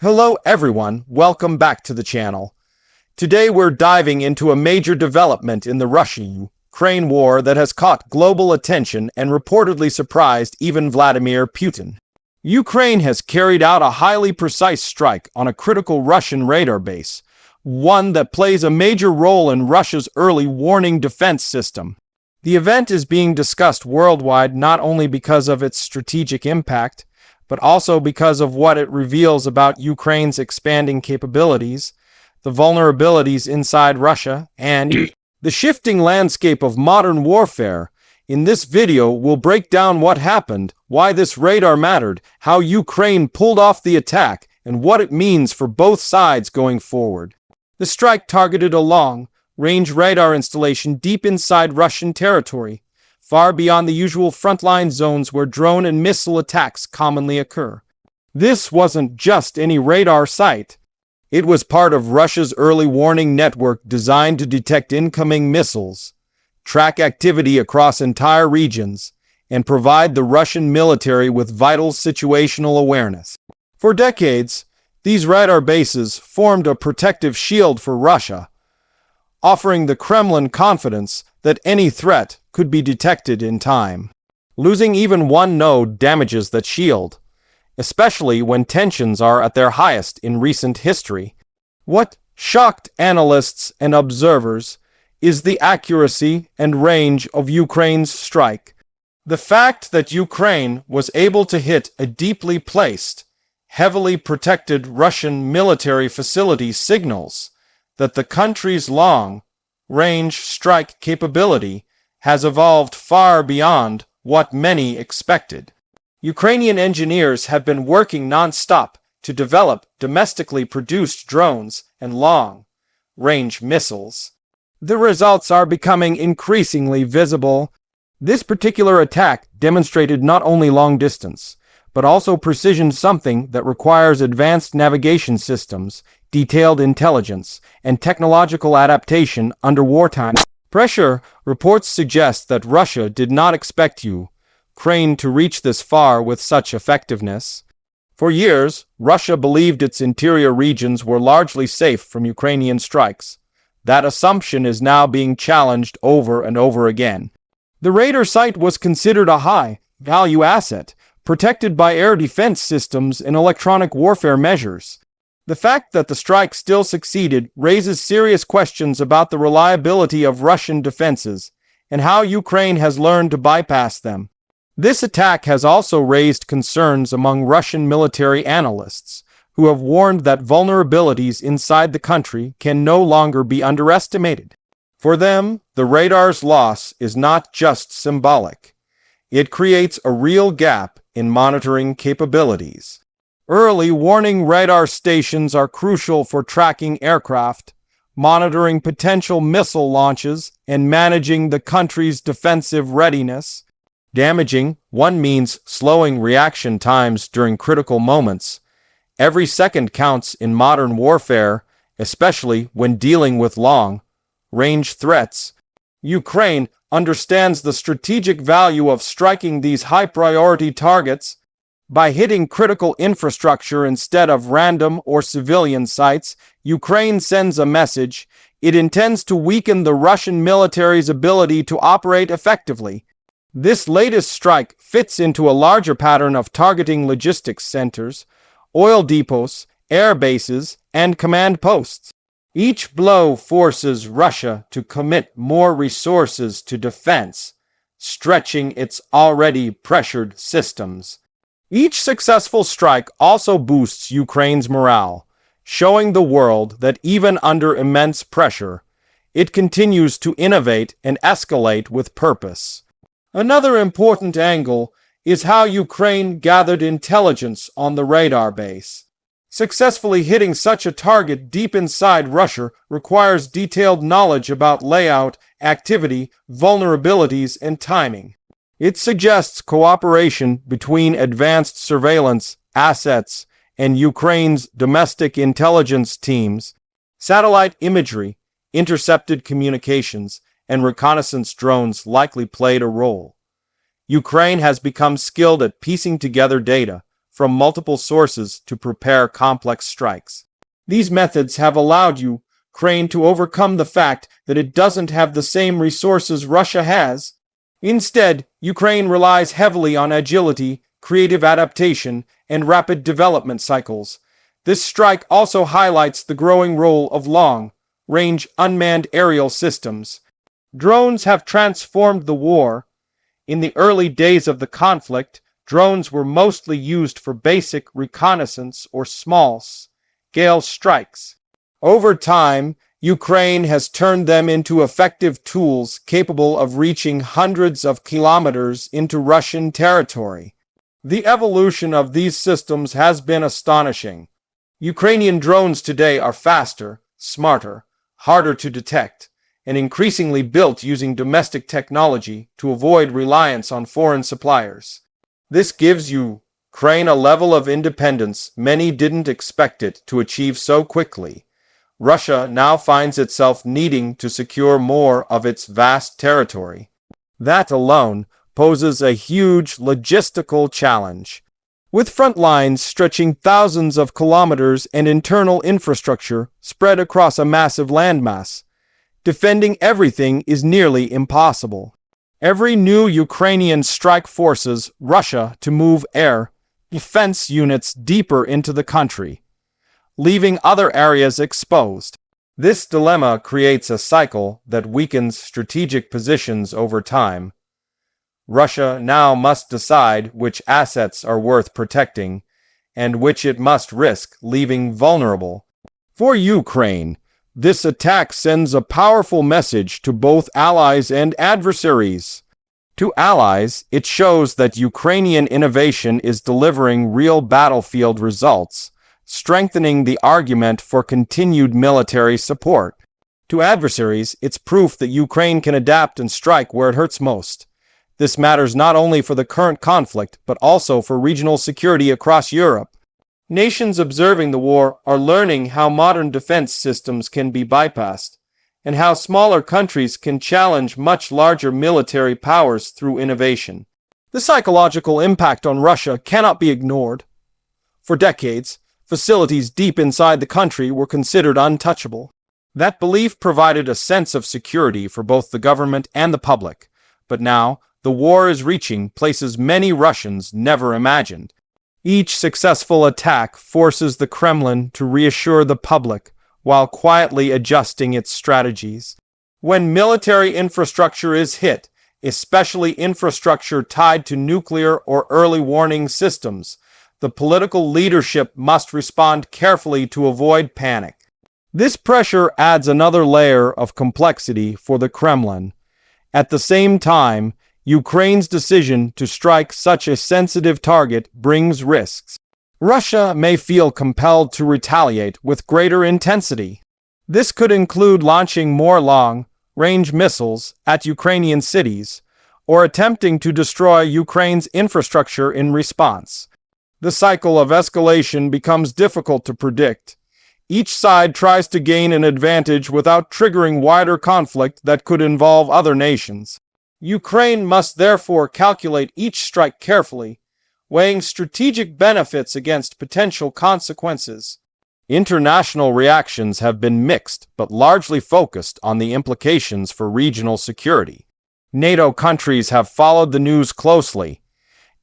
Hello everyone, welcome back to the channel. Today we're diving into a major development in the Russia-Ukraine war that has caught global attention and reportedly surprised even Vladimir Putin. Ukraine has carried out a highly precise strike on a critical Russian radar base, one that plays a major role in Russia's early warning defense system. The event is being discussed worldwide not only because of its strategic impact, but also because of what it reveals about Ukraine's expanding capabilities, the vulnerabilities inside Russia, and the shifting landscape of modern warfare. In this video, we'll break down what happened, why this radar mattered, how Ukraine pulled off the attack, and what it means for both sides going forward. The strike targeted a long-range radar installation deep inside Russian territory, far beyond the usual frontline zones where drone and missile attacks commonly occur. This wasn't just any radar site. It was part of Russia's early warning network designed to detect incoming missiles, track activity across entire regions, and provide the Russian military with vital situational awareness. For decades, these radar bases formed a protective shield for Russia, offering the Kremlin confidence that any threat could be detected in time. Losing even one node damages that shield, especially when tensions are at their highest in recent history. What shocked analysts and observers is the accuracy and range of Ukraine's strike. The fact that Ukraine was able to hit a deeply placed, heavily protected Russian military facility signals that the country's long-range strike capability has evolved far beyond what many expected. Ukrainian engineers have been working non-stop to develop domestically produced drones and long-range missiles. The results are becoming increasingly visible. This particular attack demonstrated not only long distance, but also precision, something that requires advanced navigation systems, detailed intelligence, and technological adaptation under wartime pressure. Reports suggest that Russia did not expect Ukraine to reach this far with such effectiveness. For years, Russia believed its interior regions were largely safe from Ukrainian strikes. That assumption is now being challenged over and over again. The radar site was considered a high-value asset, protected by air defense systems and electronic warfare measures. The fact that the strike still succeeded raises serious questions about the reliability of Russian defenses and how Ukraine has learned to bypass them. This attack has also raised concerns among Russian military analysts, who have warned that vulnerabilities inside the country can no longer be underestimated. For them, the radar's loss is not just symbolic. It creates a real gap in monitoring capabilities. Early warning radar stations are crucial for tracking aircraft, monitoring potential missile launches, and managing the country's defensive readiness. Damaging one means slowing reaction times during critical moments. Every second counts in modern warfare, especially when dealing with long-range threats. Ukraine understands the strategic value of striking these high-priority targets. By hitting critical infrastructure instead of random or civilian sites, Ukraine sends a message. It intends to weaken the Russian military's ability to operate effectively. This latest strike fits into a larger pattern of targeting logistics centers, oil depots, air bases, and command posts. Each blow forces Russia to commit more resources to defense, stretching its already pressured systems. Each successful strike also boosts Ukraine's morale, showing the world that even under immense pressure, it continues to innovate and escalate with purpose. Another important angle is how Ukraine gathered intelligence on the radar base. Successfully hitting such a target deep inside Russia requires detailed knowledge about layout, activity, vulnerabilities, and timing. It suggests cooperation between advanced surveillance assets and Ukraine's domestic intelligence teams. Satellite imagery, intercepted communications, and reconnaissance drones likely played a role. Ukraine has become skilled at piecing together data from multiple sources to prepare complex strikes. These methods have allowed Ukraine to overcome the fact that it doesn't have the same resources Russia has. Instead, Ukraine relies heavily on agility, creative adaptation, and rapid development cycles. This strike also highlights the growing role of long-range unmanned aerial systems. Drones have transformed the war. In the early days of the conflict, drones were mostly used for basic reconnaissance or small-scale strikes. Over time, Ukraine has turned them into effective tools capable of reaching hundreds of kilometers into Russian territory. The evolution of these systems has been astonishing. Ukrainian drones today are faster, smarter, harder to detect, and increasingly built using domestic technology to avoid reliance on foreign suppliers. This gives Ukraine a level of independence many didn't expect it to achieve so quickly. Russia now finds itself needing to secure more of its vast territory. That alone poses a huge logistical challenge. With front lines stretching thousands of kilometers and internal infrastructure spread across a massive landmass, defending everything is nearly impossible. Every new Ukrainian strike forces Russia to move air defense units deeper into the country, leaving other areas exposed. This dilemma creates a cycle that weakens strategic positions over time. Russia now must decide which assets are worth protecting and which it must risk leaving vulnerable. For Ukraine, this attack sends a powerful message to both allies and adversaries. To allies, it shows that Ukrainian innovation is delivering real battlefield results, strengthening the argument for continued military support. To adversaries, it's proof that Ukraine can adapt and strike where it hurts most. This matters not only for the current conflict, but also for regional security across Europe. Nations observing the war are learning how modern defense systems can be bypassed, and how smaller countries can challenge much larger military powers through innovation. The psychological impact on Russia cannot be ignored. For decades, facilities deep inside the country were considered untouchable. That belief provided a sense of security for both the government and the public. But now, the war is reaching places many Russians never imagined. Each successful attack forces the Kremlin to reassure the public while quietly adjusting its strategies. When military infrastructure is hit, especially infrastructure tied to nuclear or early warning systems, the political leadership must respond carefully to avoid panic. This pressure adds another layer of complexity for the Kremlin. At the same time, Ukraine's decision to strike such a sensitive target brings risks. Russia may feel compelled to retaliate with greater intensity. This could include launching more long-range missiles at Ukrainian cities or attempting to destroy Ukraine's infrastructure in response. The cycle of escalation becomes difficult to predict. Each side tries to gain an advantage without triggering wider conflict that could involve other nations. Ukraine must therefore calculate each strike carefully, weighing strategic benefits against potential consequences. International reactions have been mixed, but largely focused on the implications for regional security. NATO countries have followed the news closely.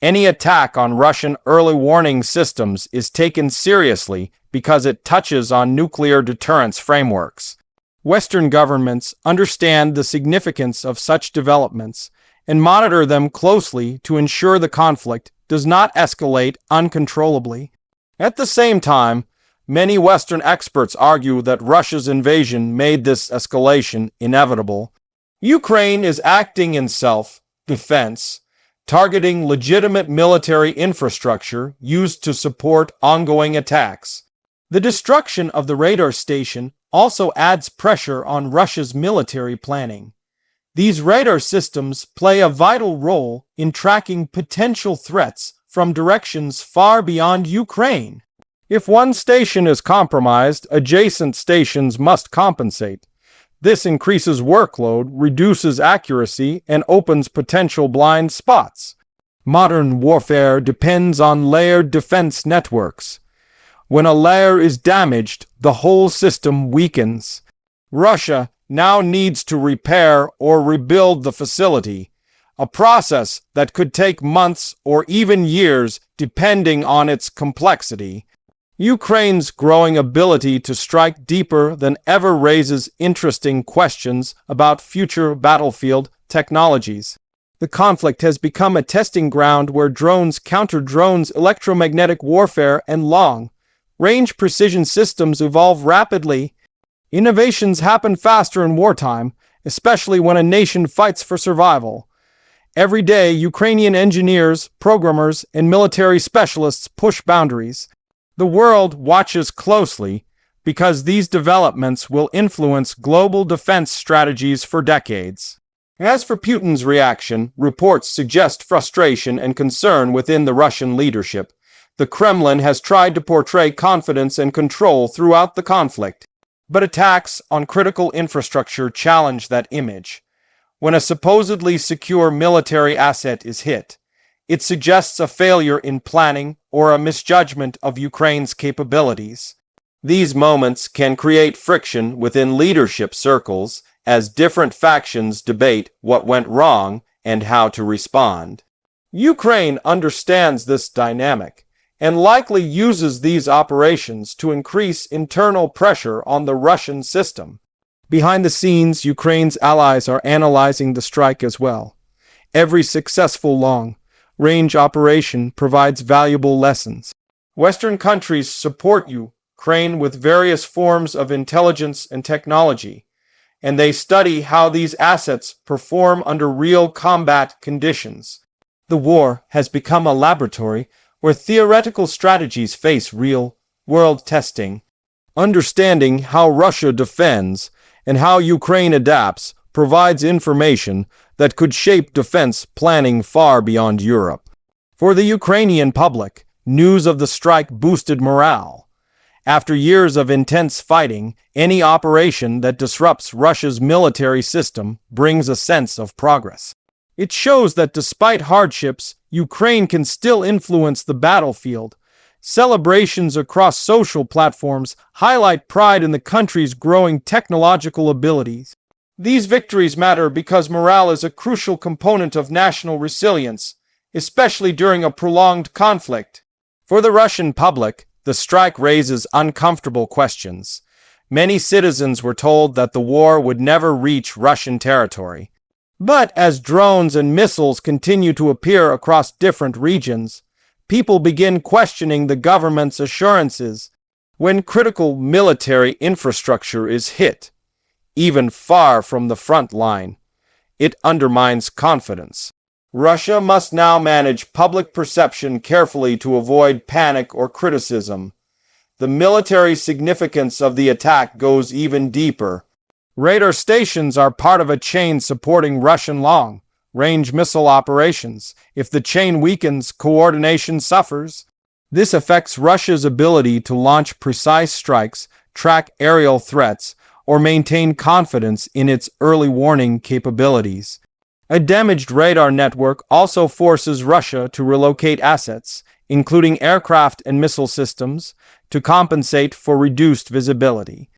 Any attack on Russian early warning systems is taken seriously because it touches on nuclear deterrence frameworks. Western governments understand the significance of such developments and monitor them closely to ensure the conflict does not escalate uncontrollably. At the same time, many Western experts argue that Russia's invasion made this escalation inevitable. Ukraine is acting in self-defense, targeting legitimate military infrastructure used to support ongoing attacks. The destruction of the radar station also adds pressure on Russia's military planning. These radar systems play a vital role in tracking potential threats from directions far beyond Ukraine. If one station is compromised, adjacent stations must compensate. This increases workload, reduces accuracy, and opens potential blind spots. Modern warfare depends on layered defense networks. When a layer is damaged, the whole system weakens. Russia now needs to repair or rebuild the facility, a process that could take months or even years depending on its complexity. Ukraine's growing ability to strike deeper than ever raises interesting questions about future battlefield technologies. The conflict has become a testing ground where drones counter drones, electromagnetic warfare, and long-range precision systems evolve rapidly. Innovations happen faster in wartime, especially when a nation fights for survival. Every day, Ukrainian engineers, programmers, and military specialists push boundaries. The world watches closely because these developments will influence global defense strategies for decades. As for Putin's reaction, reports suggest frustration and concern within the Russian leadership. The Kremlin has tried to portray confidence and control throughout the conflict, but attacks on critical infrastructure challenge that image. When a supposedly secure military asset is hit, it suggests a failure in planning or a misjudgment of Ukraine's capabilities. These moments can create friction within leadership circles as different factions debate what went wrong and how to respond. Ukraine understands this dynamic and likely uses these operations to increase internal pressure on the Russian system. Behind the scenes, Ukraine's allies are analyzing the strike as well. Every successful long-range operation provides valuable lessons. Western countries support Ukraine with various forms of intelligence and technology, and they study how these assets perform under real combat conditions. The war has become a laboratory where theoretical strategies face real-world testing. Understanding how Russia defends and how Ukraine adapts provides information that could shape defense planning far beyond Europe. For the Ukrainian public, news of the strike boosted morale. After years of intense fighting, any operation that disrupts Russia's military system brings a sense of progress. It shows that despite hardships, Ukraine can still influence the battlefield. Celebrations across social platforms highlight pride in the country's growing technological abilities. These victories matter because morale is a crucial component of national resilience, especially during a prolonged conflict. For the Russian public, the strike raises uncomfortable questions. Many citizens were told that the war would never reach Russian territory. But as drones and missiles continue to appear across different regions, people begin questioning the government's assurances. When critical military infrastructure is hit, even far from the front line, it undermines confidence. Russia must now manage public perception carefully to avoid panic or criticism. The military significance of the attack goes even deeper. Radar stations are part of a chain supporting Russian long-range missile operations. If the chain weakens, coordination suffers. This affects Russia's ability to launch precise strikes, track aerial threats, or maintain confidence in its early warning capabilities. A damaged radar network also forces Russia to relocate assets, including aircraft and missile systems, to compensate for reduced visibility.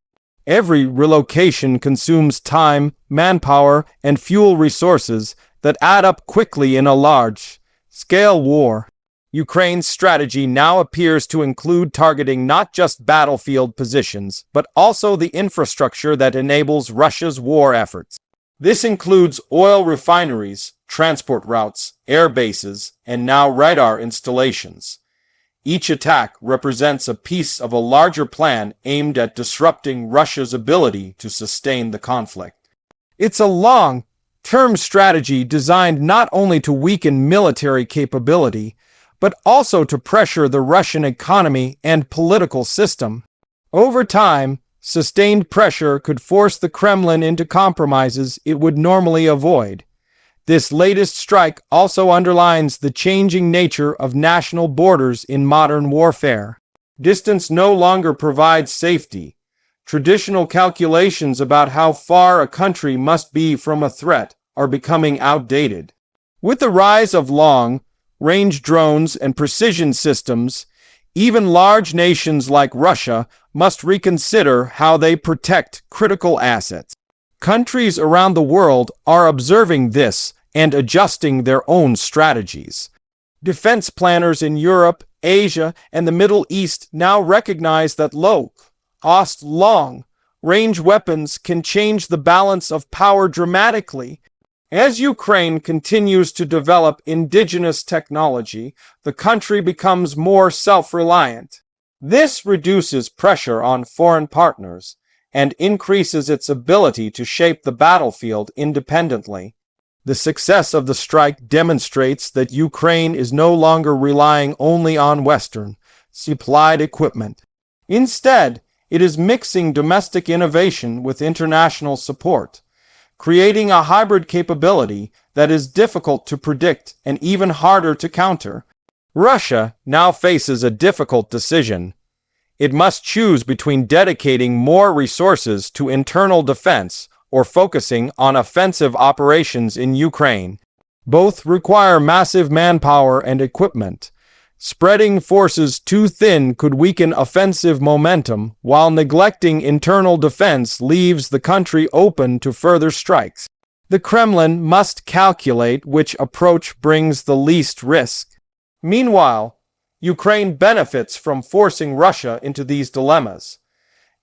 Every relocation consumes time, manpower, and fuel resources that add up quickly in a large-scale war. Ukraine's strategy now appears to include targeting not just battlefield positions, but also the infrastructure that enables Russia's war efforts. This includes oil refineries, transport routes, air bases, and now radar installations. Each attack represents a piece of a larger plan aimed at disrupting Russia's ability to sustain the conflict. It's a long-term strategy designed not only to weaken military capability, but also to pressure the Russian economy and political system. Over time, sustained pressure could force the Kremlin into compromises it would normally avoid. This latest strike also underlines the changing nature of national borders in modern warfare. Distance no longer provides safety. Traditional calculations about how far a country must be from a threat are becoming outdated. With the rise of long range drones, and precision systems, even large nations like Russia must reconsider how they protect critical assets. Countries around the world are observing this and adjusting their own strategies. Defense planners in Europe, Asia, and the Middle East now recognize that low-cost, long-range weapons can change the balance of power dramatically. As Ukraine continues to develop indigenous technology, the country becomes more self-reliant. This reduces pressure on foreign partners and increases its ability to shape the battlefield independently. The success of the strike demonstrates that Ukraine is no longer relying only on Western supplied equipment. Instead, it is mixing domestic innovation with international support, creating a hybrid capability that is difficult to predict and even harder to counter. Russia now faces a difficult decision. It must choose between dedicating more resources to internal defense or focusing on offensive operations in Ukraine. Both require massive manpower and equipment. Spreading forces too thin could weaken offensive momentum, while neglecting internal defense leaves the country open to further strikes. The Kremlin must calculate which approach brings the least risk. Meanwhile, Ukraine benefits from forcing Russia into these dilemmas,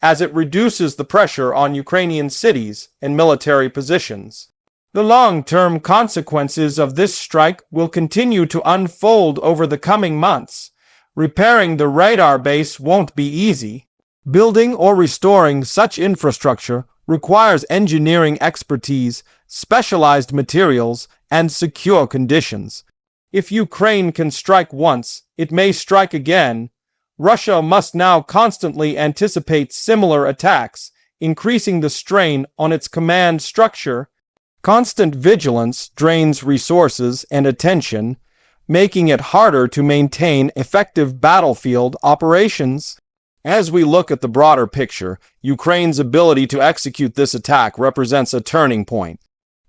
as it reduces the pressure on Ukrainian cities and military positions. The long-term consequences of this strike will continue to unfold over the coming months. Repairing the radar base won't be easy. Building or restoring such infrastructure requires engineering expertise, specialized materials, and secure conditions. If Ukraine can strike once, it may strike again. Russia must now constantly anticipate similar attacks, increasing the strain on its command structure. Constant vigilance drains resources and attention, making it harder to maintain effective battlefield operations. As we look at the broader picture, Ukraine's ability to execute this attack represents a turning point.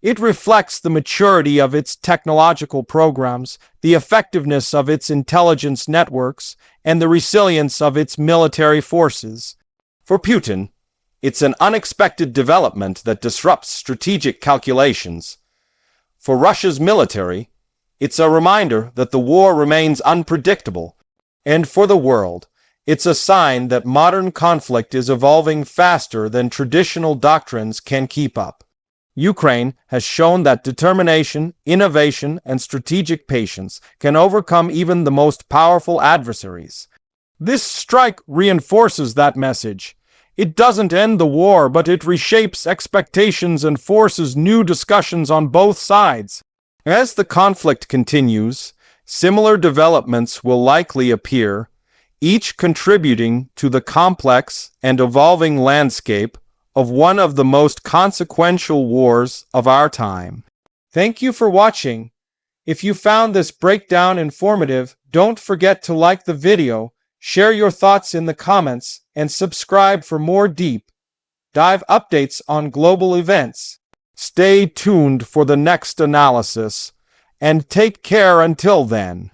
It reflects the maturity of its technological programs, the effectiveness of its intelligence networks, and the resilience of its military forces. For Putin, it's an unexpected development that disrupts strategic calculations. For Russia's military, it's a reminder that the war remains unpredictable. And for the world, it's a sign that modern conflict is evolving faster than traditional doctrines can keep up. Ukraine has shown that determination, innovation, and strategic patience can overcome even the most powerful adversaries. This strike reinforces that message. It doesn't end the war, but it reshapes expectations and forces new discussions on both sides. As the conflict continues, similar developments will likely appear, each contributing to the complex and evolving landscape of one of the most consequential wars of our time. Thank you for watching. If you found this breakdown informative, don't forget to like the video, share your thoughts in the comments, and subscribe for more deep dive updates on global events. Stay tuned for the next analysis, and take care until then.